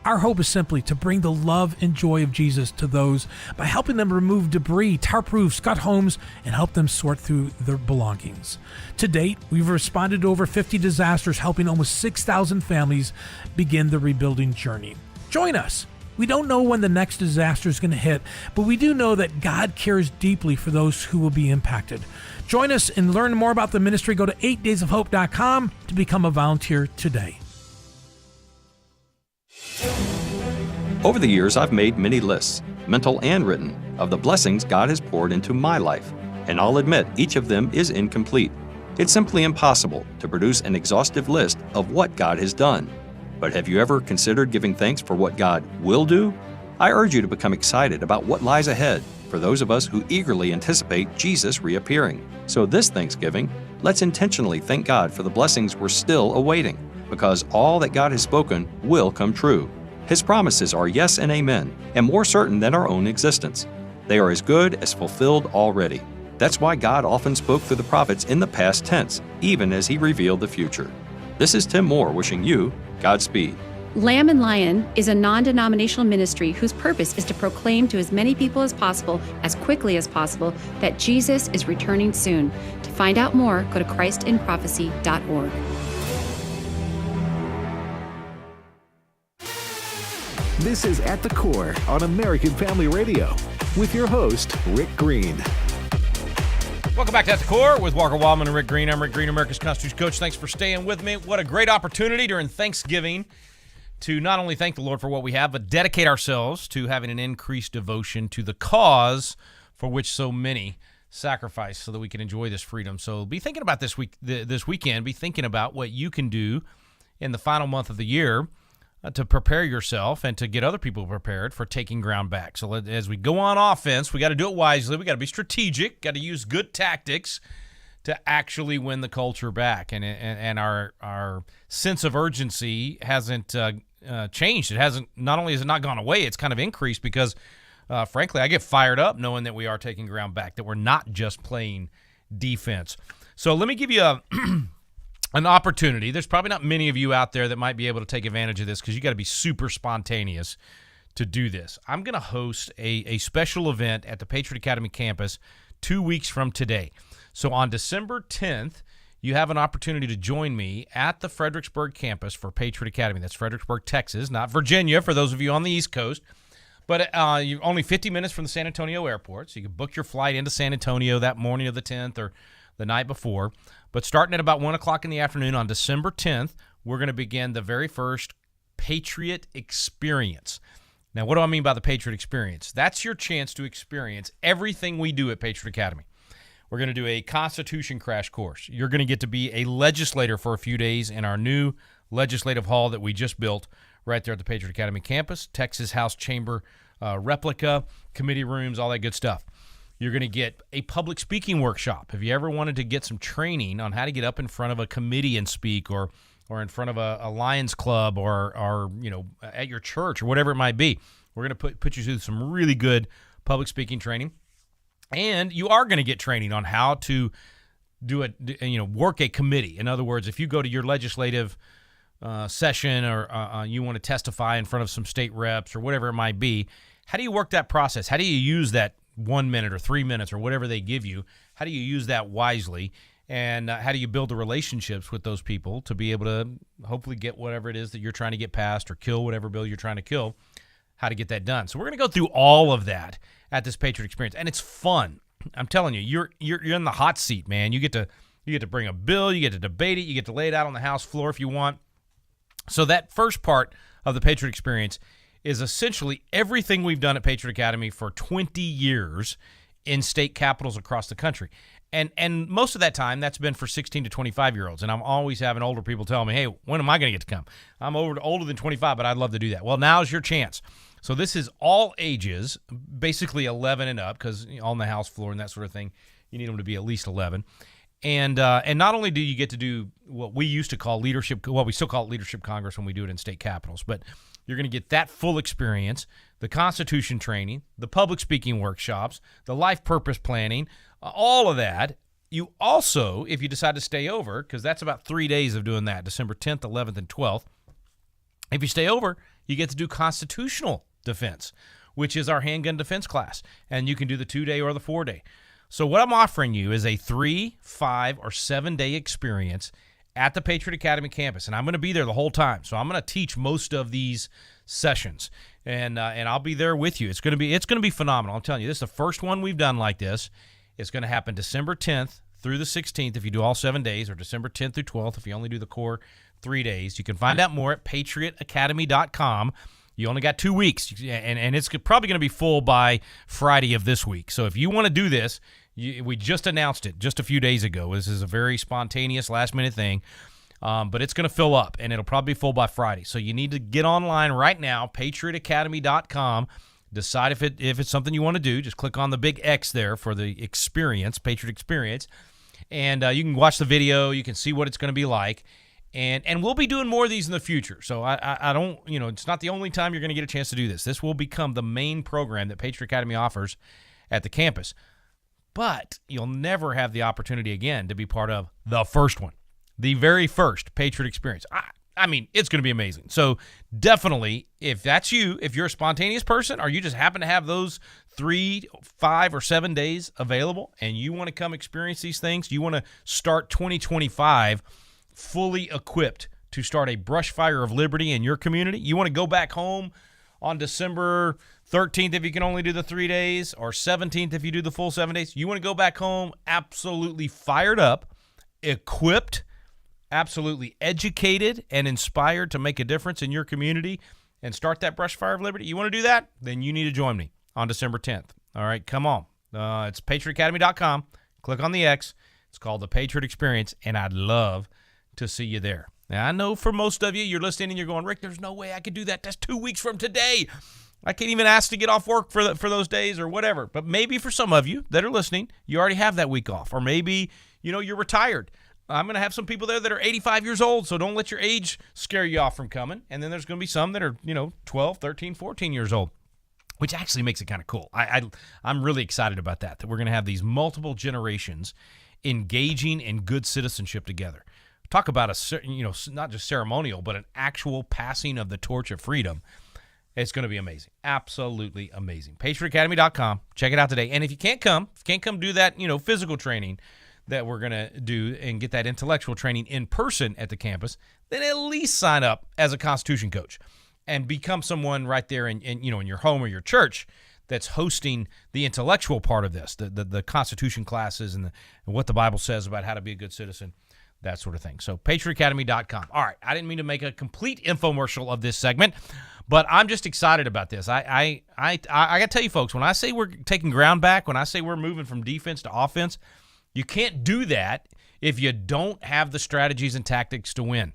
Our hope is simply to bring the love and joy of Jesus to those by helping them remove debris, tarp roofs, gut homes, and help them sort through their belongings. To date, we've responded to over 50 disasters, helping almost 6,000 families begin the rebuilding journey. Join us. We don't know when the next disaster is going to hit, but we do know that God cares deeply for those who will be impacted. Join us and learn more about the ministry. Go to 8daysofhope.com to become a volunteer today. Over the years, I've made many lists, mental and written, of the blessings God has poured into my life, and I'll admit each of them is incomplete. It's simply impossible to produce an exhaustive list of what God has done. But have you ever considered giving thanks for what God will do? I urge you to become excited about what lies ahead for those of us who eagerly anticipate Jesus reappearing. So this Thanksgiving, let's intentionally thank God for the blessings we're still awaiting, because all that God has spoken will come true. His promises are yes and amen, and more certain than our own existence. They are as good as fulfilled already. That's why God often spoke through the prophets in the past tense, even as He revealed the future. This is Tim Moore wishing you Godspeed. Lamb and Lion is a non-denominational ministry whose purpose is to proclaim to as many people as possible, as quickly as possible, that Jesus is returning soon. To find out more, go to christinprophecy.org. This is At the Core on American Family Radio with your host, Rick Green. Welcome back to At the Core with Walker Wildmon and Rick Green. I'm Rick Green, America's Constitution coach. Thanks for staying with me. What a great opportunity during Thanksgiving to not only thank the Lord for what we have, but dedicate ourselves to having an increased devotion to the cause for which so many sacrifice so that we can enjoy this freedom. So be thinking about this weekend. Be thinking about what you can do in the final month of the year to prepare yourself and to get other people prepared for taking ground back. So as we go on offense, we got to do it wisely. We got to be strategic, got to use good tactics to actually win the culture back. And our sense of urgency hasn't changed. It hasn't, not only has it not gone away, it's kind of increased because, frankly, I get fired up knowing that we are taking ground back, that we're not just playing defense. So let me give you an opportunity. There's probably not many of you out there that might be able to take advantage of this because you got to be super spontaneous to do this. I'm going to host a special event at the Patriot Academy campus 2 weeks from today. So on December 10th, you have an opportunity to join me at the Fredericksburg campus for Patriot Academy. That's Fredericksburg, Texas, not Virginia, for those of you on the East Coast. But you're only 50 minutes from the San Antonio airport, so you can book your flight into San Antonio that morning of the 10th or the night before. But starting at about 1 o'clock in the afternoon on December 10th, we're going to begin the very first Patriot Experience. Now, what do I mean by the Patriot Experience? That's your chance to experience everything we do at Patriot Academy. We're going to do a Constitution crash course. You're going to get to be a legislator for a few days in our new legislative hall that we just built right there at the Patriot Academy campus, Texas House Chamber replica, committee rooms, all that good stuff. You're going to get a public speaking workshop. If you ever wanted to get some training on how to get up in front of a committee and speak, or in front of a Lions Club, or at your church, or whatever it might be, we're going to put you through some really good public speaking training. And you are going to get training on how to work a committee. In other words, if you go to your legislative session, or you want to testify in front of some state reps or whatever it might be, how do you work that process? How do you use that 1 minute or 3 minutes or whatever they give you? How do you use that wisely? And how do you build the relationships with those people to be able to hopefully get whatever it is that you're trying to get passed, or kill whatever bill you're trying to kill, how to get that done. So we're going to go through all of that at this Patriot Experience, and it's fun. I'm telling you, you're in the hot seat, man. You get to bring a bill, you get to debate it, you get to lay it out on the House floor if you want. So that first part of the Patriot Experience is essentially everything we've done at Patriot Academy for 20 years in state capitals across the country. And most of that time, that's been for 16 to 25-year-olds. And I'm always having older people tell me, hey, when am I going to get to come? I'm older than 25, but I'd love to do that. Well, now's your chance. So this is all ages, basically 11 and up, because on the House floor and that sort of thing, you need them to be at least 11. And not only do you get to do what we used to call leadership, well, we still call it Leadership Congress when we do it in state capitals, but you're going to get that full experience, the Constitution training, the public speaking workshops, the life purpose planning, all of that. You also, if you decide to stay over, because that's about 3 days of doing that, December 10th, 11th, and 12th, if you stay over, you get to do constitutional defense, which is our handgun defense class, and you can do the 2-day or the 4-day. So what I'm offering you is a 3, 5, or 7-day experience at the Patriot Academy campus, and I'm going to be there the whole time. So I'm going to teach most of these sessions, and I'll be there with you. It's going to be phenomenal. I'm telling you, this is the first one we've done like this. It's going to happen December 10th through the 16th if you do all 7 days, or December 10th through 12th if you only do the core 3 days. You can find out more at patriotacademy.com. You only got 2 weeks, and it's probably going to be full by Friday of this week. So if you want to do this, we just announced it just a few days ago. This is a very spontaneous, last-minute thing, but it's going to fill up, and it'll probably be full by Friday. So you need to get online right now, patriotacademy.com. Decide if it's something you want to do. Just click on the big X there for the experience, Patriot Experience, and you can watch the video. You can see what it's going to be like. And we'll be doing more of these in the future. So I don't, it's not the only time you're going to get a chance to do this. This will become the main program that Patriot Academy offers at the campus. But you'll never have the opportunity again to be part of the first one, the very first Patriot Experience. I mean, it's going to be amazing. So definitely, if that's you, if you're a spontaneous person, or you just happen to have those 3, 5, or 7 days available, and you want to come experience these things, you want to start 2025 fully equipped to start a brush fire of liberty in your community. You want to go back home on December 13th if you can only do the 3 days, or 17th if you do the full 7 days. You want to go back home absolutely fired up, equipped, absolutely educated, and inspired to make a difference in your community and start that brush fire of liberty. You want to do that? Then you need to join me on December 10th. All right, come on. It's patriotacademy.com. Click on the X. It's called the Patriot Experience, and I'd love to see you there. Now, I know for most of you, you're listening and you're going, Rick, there's no way I could do that. That's 2 weeks from today. I can't even ask to get off work for those days or whatever. But maybe for some of you that are listening, you already have that week off. Or maybe, you're retired. I'm going to have some people there that are 85 years old, so don't let your age scare you off from coming. And then there's going to be some that are, 12, 13, 14 years old, which actually makes it kind of cool. I'm really excited about that we're going to have these multiple generations engaging in good citizenship together. talk about not just ceremonial, but an actual passing of the torch of freedom. It's going to be amazing. Absolutely amazing. PatriotAcademy.com. Check it out today. And if you can't come do that, physical training that we're going to do and get that intellectual training in person at the campus, then at least sign up as a Constitution coach and become someone right there in your home or your church that's hosting the intellectual part of this, the Constitution classes and what the Bible says about how to be a good citizen, that sort of thing. So PatriotAcademy.com. All right, I didn't mean to make a complete infomercial of this segment, but I'm just excited about this. I got to tell you folks, when I say we're taking ground back, when I say we're moving from defense to offense, you can't do that if you don't have the strategies and tactics to win.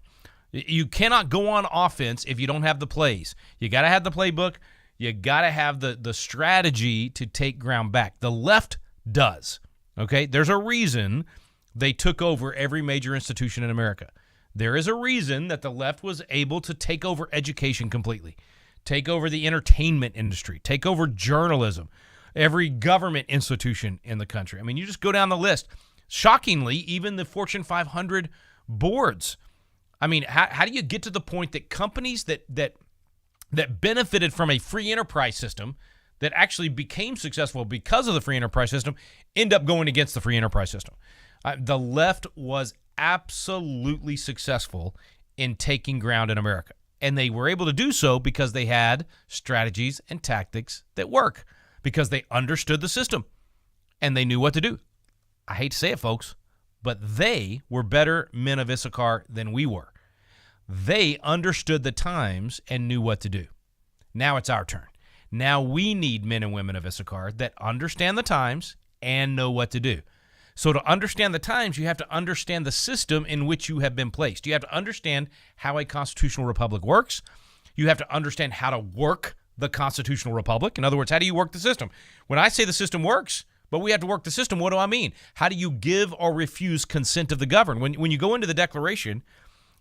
You cannot go on offense if you don't have the plays. You got to have the playbook. You got to have the strategy to take ground back. The left does, okay? There's a reason they took over every major institution in America. There is a reason that the left was able to take over education completely, take over the entertainment industry, take over journalism, every government institution in the country. I mean, you just go down the list. Shockingly, even the Fortune 500 boards. I mean, how do you get to the point that companies that benefited from a free enterprise system that actually became successful because of the free enterprise system end up going against the free enterprise system? The left was absolutely successful in taking ground in America. And they were able to do so because they had strategies and tactics that work, because they understood the system and they knew what to do. I hate to say it, folks, but they were better men of Issachar than we were. They understood the times and knew what to do. Now it's our turn. Now we need men and women of Issachar that understand the times and know what to do. So to understand the times, you have to understand the system in which you have been placed. You have to understand how a constitutional republic works. You have to understand how to work the constitutional republic. In other words, how do you work the system? When I say the system works, but we have to work the system, what do I mean? How do you give or refuse consent of the governed? When you go into the Declaration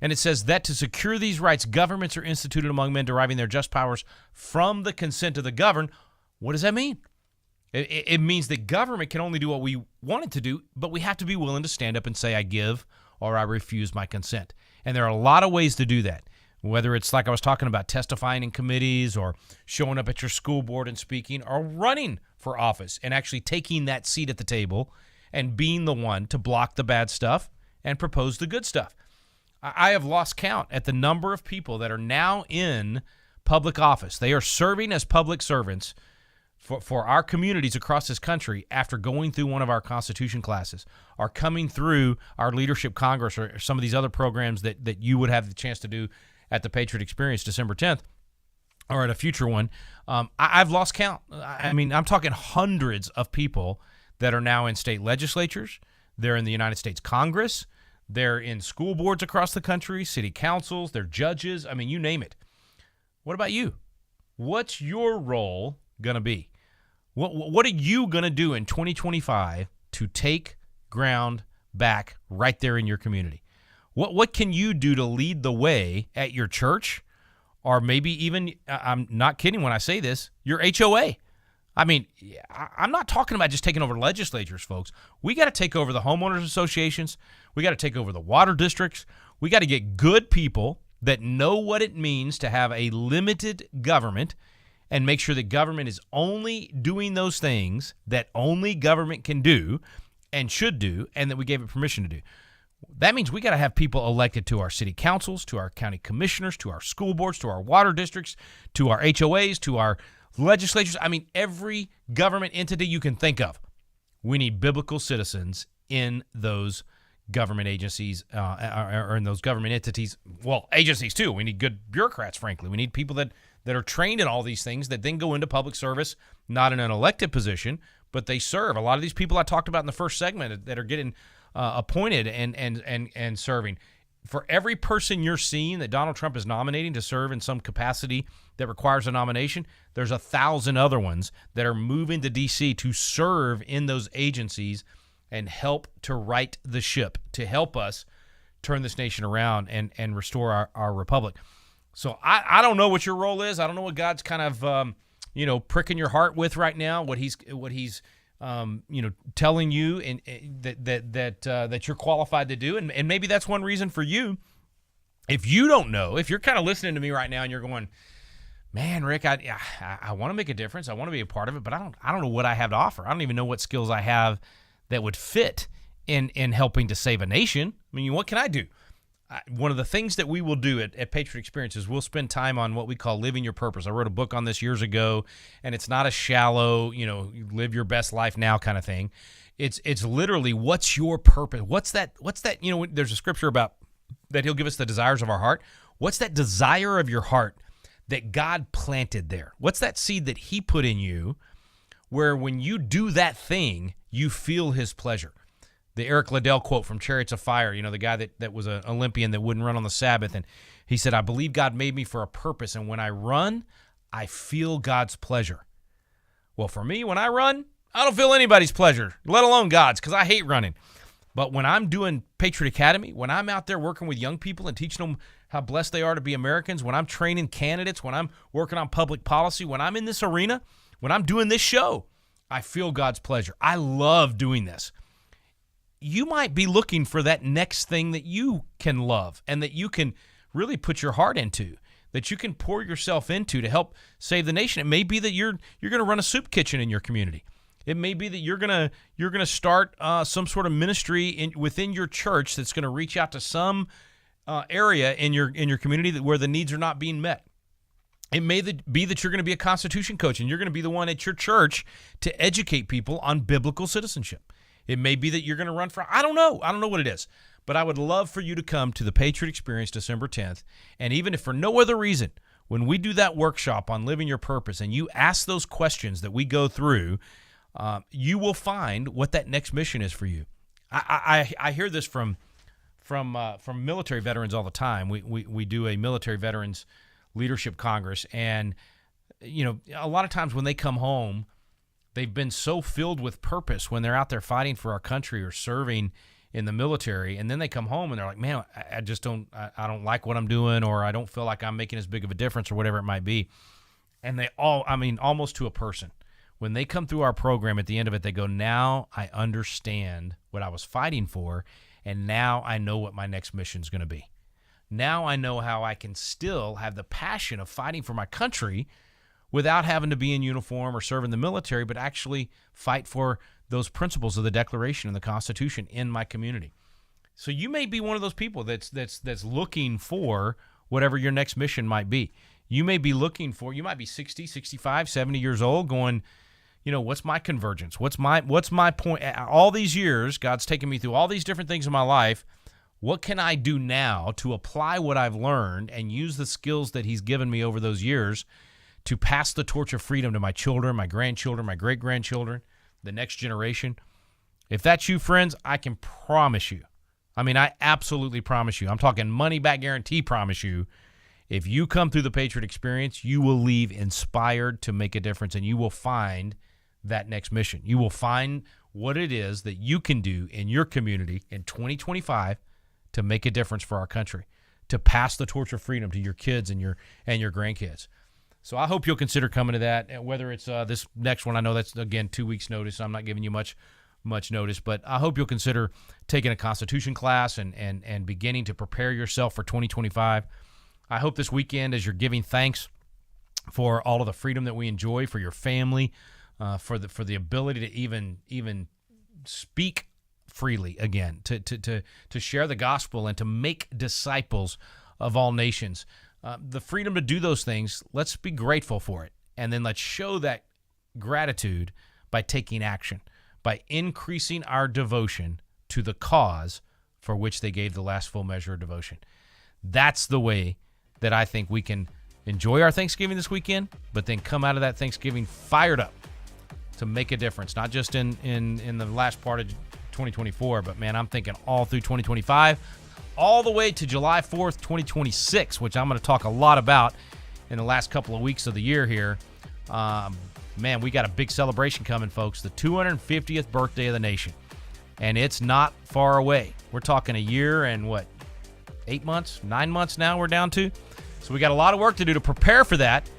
and it says that to secure these rights, governments are instituted among men deriving their just powers from the consent of the governed, what does that mean? It means that government can only do what we want it to do, but we have to be willing to stand up and say, I give or I refuse my consent. And there are a lot of ways to do that, whether it's like I was talking about testifying in committees or showing up at your school board and speaking or running for office and actually taking that seat at the table and being the one to block the bad stuff and propose the good stuff. I have lost count at the number of people that are now in public office. They are serving as public servants for our communities across this country after going through one of our Constitution classes or coming through our Leadership Congress or some of these other programs that you would have the chance to do at the Patriot Experience December 10th or at a future one. I've lost count. I mean, I'm talking hundreds of people that are now in state legislatures. They're in the United States Congress. They're in school boards across the country, city councils, they're judges. I mean, you name it. What about you? What's your role going to be? What are you going to do in 2025 to take ground back right there in your community? What can you do to lead the way at your church or maybe even, I'm not kidding when I say this, your HOA? I mean, I'm not talking about just taking over legislatures, folks. We got to take over the homeowners associations. We got to take over the water districts. We got to get good people that know what it means to have a limited government and make sure that government is only doing those things that only government can do and should do and that we gave it permission to do. That means we got to have people elected to our city councils, to our county commissioners, to our school boards, to our water districts, to our HOAs, to our legislatures. I mean, every government entity you can think of. We need biblical citizens in those government agencies or in those government entities. Well, agencies too. We need good bureaucrats, frankly. We need people that are trained in all these things that then go into public service, not in an elected position, but they serve. A lot of these people I talked about in the first segment that are getting appointed and serving. For every person you're seeing that Donald Trump is nominating to serve in some capacity that requires a nomination, there's 1,000 other ones that are moving to D.C. to serve in those agencies and help to right the ship, to help us turn this nation around and restore our republic. So I don't know what your role is. I don't know what God's kind of pricking your heart with right now, what he's telling you that you're qualified to do. And maybe that's one reason for you. If you don't know, if you're kind of listening to me right now and you're going, man, Rick, I want to make a difference. I want to be a part of it, but I don't know what I have to offer. I don't even know what skills I have that would fit in helping to save a nation. I mean, what can I do? One of the things that we will do at Patriot Experience is we'll spend time on what we call living your purpose. I wrote a book on this years ago, and it's not a shallow, live your best life now kind of thing. It's literally, what's your purpose? What's that? There's a scripture about that he'll give us the desires of our heart. What's that desire of your heart that God planted there? What's that seed that he put in you where when you do that thing, you feel his pleasure? The Eric Liddell quote from Chariots of Fire, the guy that was an Olympian that wouldn't run on the Sabbath. And he said, I believe God made me for a purpose. And when I run, I feel God's pleasure. Well, for me, when I run, I don't feel anybody's pleasure, let alone God's, because I hate running. But when I'm doing Patriot Academy, when I'm out there working with young people and teaching them how blessed they are to be Americans, when I'm training candidates, when I'm working on public policy, when I'm in this arena, when I'm doing this show, I feel God's pleasure. I love doing this. You might be looking for that next thing that you can love and that you can really put your heart into, that you can pour yourself into to help save the nation. It may be that you're going to run a soup kitchen in your community. It may be that you're gonna start some sort of ministry within your church that's going to reach out to some area in your community where the needs are not being met. It may be that you're going to be a Constitution coach and you're going to be the one at your church to educate people on biblical citizenship. It may be that you're going to run for, I don't know what it is, but I would love for you to come to the Patriot Experience December 10th. And even if for no other reason, when we do that workshop on living your purpose and you ask those questions that we go through, you will find what that next mission is for you. I hear this from military veterans all the time. We do a military veterans leadership congress, and a lot of times when they come home, they've been so filled with purpose when they're out there fighting for our country or serving in the military, and then they come home and they're like, man, I don't like what I'm doing, or I don't feel like I'm making as big of a difference, or whatever it might be. And they almost to a person, when they come through our program, at the end of it, they go, now I understand what I was fighting for, and now I know what my next mission is going to be. Now I know how I can still have the passion of fighting for my country without having to be in uniform or serve in the military, but actually fight for those principles of the Declaration and the Constitution in my community. So you may be one of those people that's looking for whatever your next mission might be. You may be looking for, you might be 60, 65, 70 years old going, what's my convergence? What's my point? All these years, God's taken me through all these different things in my life. What can I do now to apply what I've learned and use the skills that he's given me over those years to pass the torch of freedom to my children, my grandchildren, my great-grandchildren, the next generation? If that's you, friends, I can promise you. I absolutely promise you. I'm talking money-back guarantee promise you. If you come through the Patriot Experience, you will leave inspired to make a difference, and you will find that next mission. You will find what it is that you can do in your community in 2025 to make a difference for our country, to pass the torch of freedom to your kids and your grandkids. So I hope you'll consider coming to that, and whether it's this next one. I know that's, again, 2 weeks notice. So I'm not giving you much notice, but I hope you'll consider taking a Constitution class and beginning to prepare yourself for 2025. I hope this weekend, as you're giving thanks for all of the freedom that we enjoy, for your family, for the ability to even speak freely again, to share the gospel and to make disciples of all nations. The freedom to do those things, let's be grateful for it. And then let's show that gratitude by taking action, by increasing our devotion to the cause for which they gave the last full measure of devotion. That's the way that I think we can enjoy our Thanksgiving this weekend, but then come out of that Thanksgiving fired up to make a difference, not just in the last part of 2024, but man, I'm thinking all through 2025, all the way to July 4th, 2026, which I'm going to talk a lot about in the last couple of weeks of the year here. Man, we got a big celebration coming, folks, the 250th birthday of the nation, and it's not far away. We're talking a year and 8 months, 9 months now we're down to. So we got a lot of work to do to prepare for that,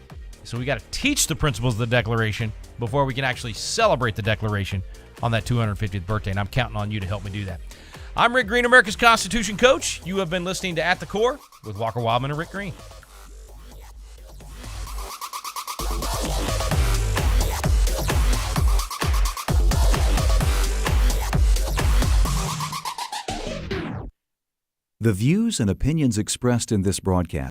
So we got to teach the principles of the Declaration before we can actually celebrate the Declaration on that 250th birthday, and I'm counting on you to help me do that. I'm Rick Green, America's Constitution Coach. You have been listening to At the Core with Walker Wildmon and Rick Green. The views and opinions expressed in this broadcast